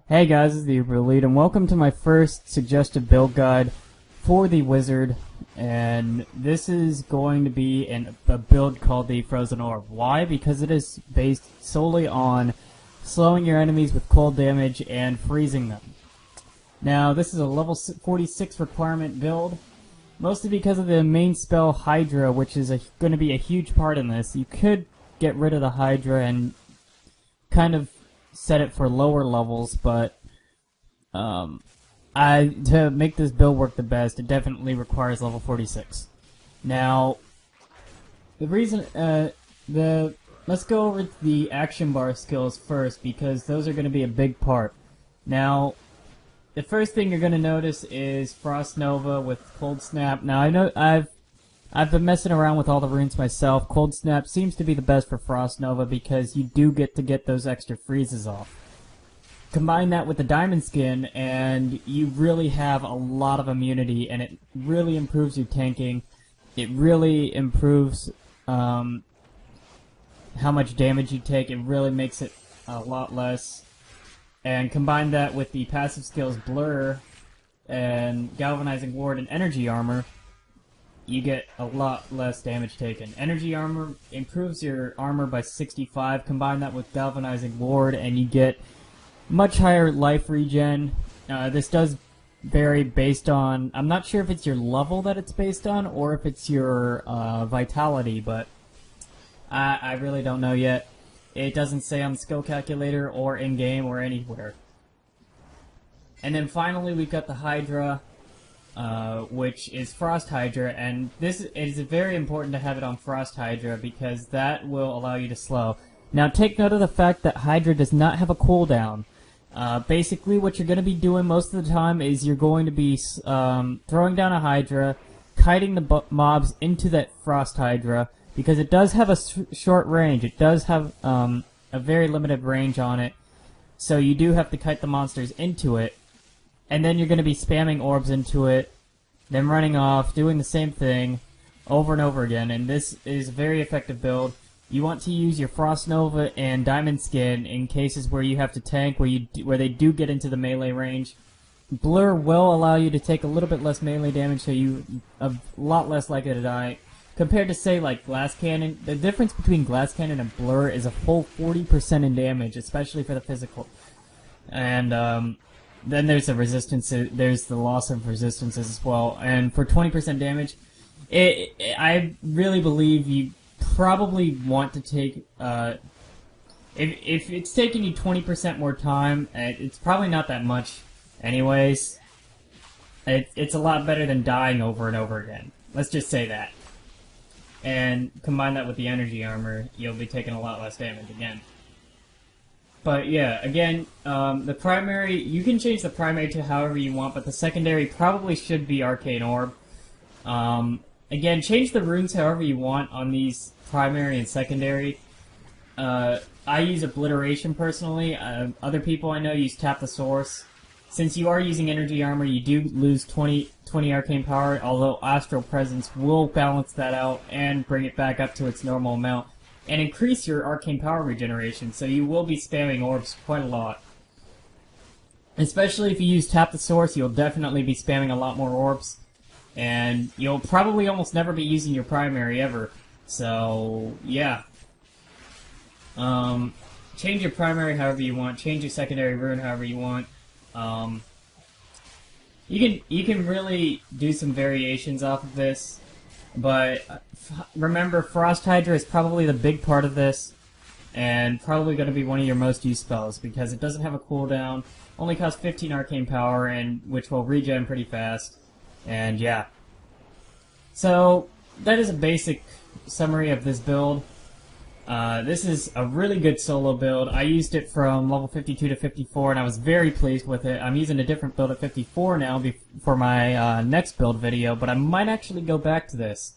Hey guys, this is the Uber Lead, and welcome to my first suggested build guide for the Wizard. And this is going to be a build called the Frozen Orb. Why? Because it is based solely on slowing your enemies with cold damage and freezing them. Now, this is a level 46 requirement build, mostly because of the main spell Hydra, which is going to be a huge part in this. You could get rid of the Hydra and kind of set it for lower levels, but to make this build work the best, it definitely requires level 46. Now, the reason let's go over the action bar skills first, because those are going to be a big part. Now, the first thing you're going to notice is Frost Nova with Cold Snap. Now, I know I've been messing around with all the runes myself. Cold Snap seems to be the best for Frost Nova because you do get to get those extra freezes off. Combine that with the Diamond Skin and you really have a lot of immunity, and it really improves your tanking. It really improves how much damage you take. It really makes it a lot less. And combine that with the passive skills Blur and Galvanizing Ward and Energy Armor, you get a lot less damage taken. Energy Armor improves your armor by 65. Combine that with Galvanizing Ward and you get much higher life regen. This does vary based on, I'm not sure if it's your level that it's based on or if it's your vitality, but I really don't know yet. It doesn't say on the skill calculator or in-game or anywhere. And then finally we've got the Hydra, which is Frost Hydra, and this is very important to have it on Frost Hydra because that will allow you to slow. Now take note of the fact that Hydra does not have a cooldown. Basically what you're going to be doing most of the time is you're going to be throwing down a Hydra, kiting the mobs into that Frost Hydra, because it does have a short range. It does have a very limited range on it, so you do have to kite the monsters into it. And then you're going to be spamming orbs into it, then running off, doing the same thing over and over again. And this is a very effective build. You want to use your Frost Nova and Diamond Skin in cases where you have to tank, where they do get into the melee range. Blur will allow you to take a little bit less melee damage, so you are a lot less likely to die. Compared to, say, like Glass Cannon, the difference between Glass Cannon and Blur is a full 40% in damage, especially for the physical. And then there's the resistance. There's the loss of resistances as well. And for 20% damage, I really believe you probably want to take. If it's taking you 20% more time, it's probably not that much, anyways. It's a lot better than dying over and over again. Let's just say that. And combine that with the energy armor, you'll be taking a lot less damage again. But yeah, again, the primary, you can change the primary to however you want, but the secondary probably should be Arcane Orb. Again, change the runes however you want on these primary and secondary. I use Obliteration personally. Other people I know use Tap the Source. Since you are using energy armor, you do lose 20 arcane power, although Astral Presence will balance that out and bring it back up to its normal amount, and increase your arcane power regeneration, so you will be spamming orbs quite a lot. Especially if you use Tap the Source, you'll definitely be spamming a lot more orbs, and you'll probably almost never be using your primary ever, so yeah. Change your primary however you want, change your secondary rune however you want. You can really do some variations off of this, but remember, Frost Hydra is probably the big part of this, and probably going to be one of your most used spells, because it doesn't have a cooldown, only costs 15 arcane power, and which will regen pretty fast, and yeah. So, that is a basic summary of this build. This is a really good solo build. I used it from level 52 to 54, and I was very pleased with it. I'm using a different build at 54 now for my next build video, but I might actually go back to this.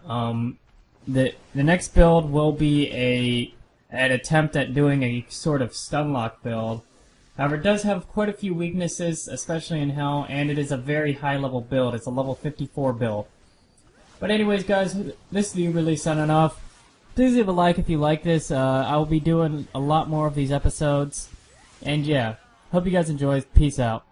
The next build will be an attempt at doing a sort of stunlock build. However, it does have quite a few weaknesses, especially in Hell, and it is a very high level build. It's a level 54 build. But anyways, guys, this is the Uber signing off. Please leave a like if you like this. I will be doing a lot more of these episodes. And yeah, Hope you guys enjoy. Peace out.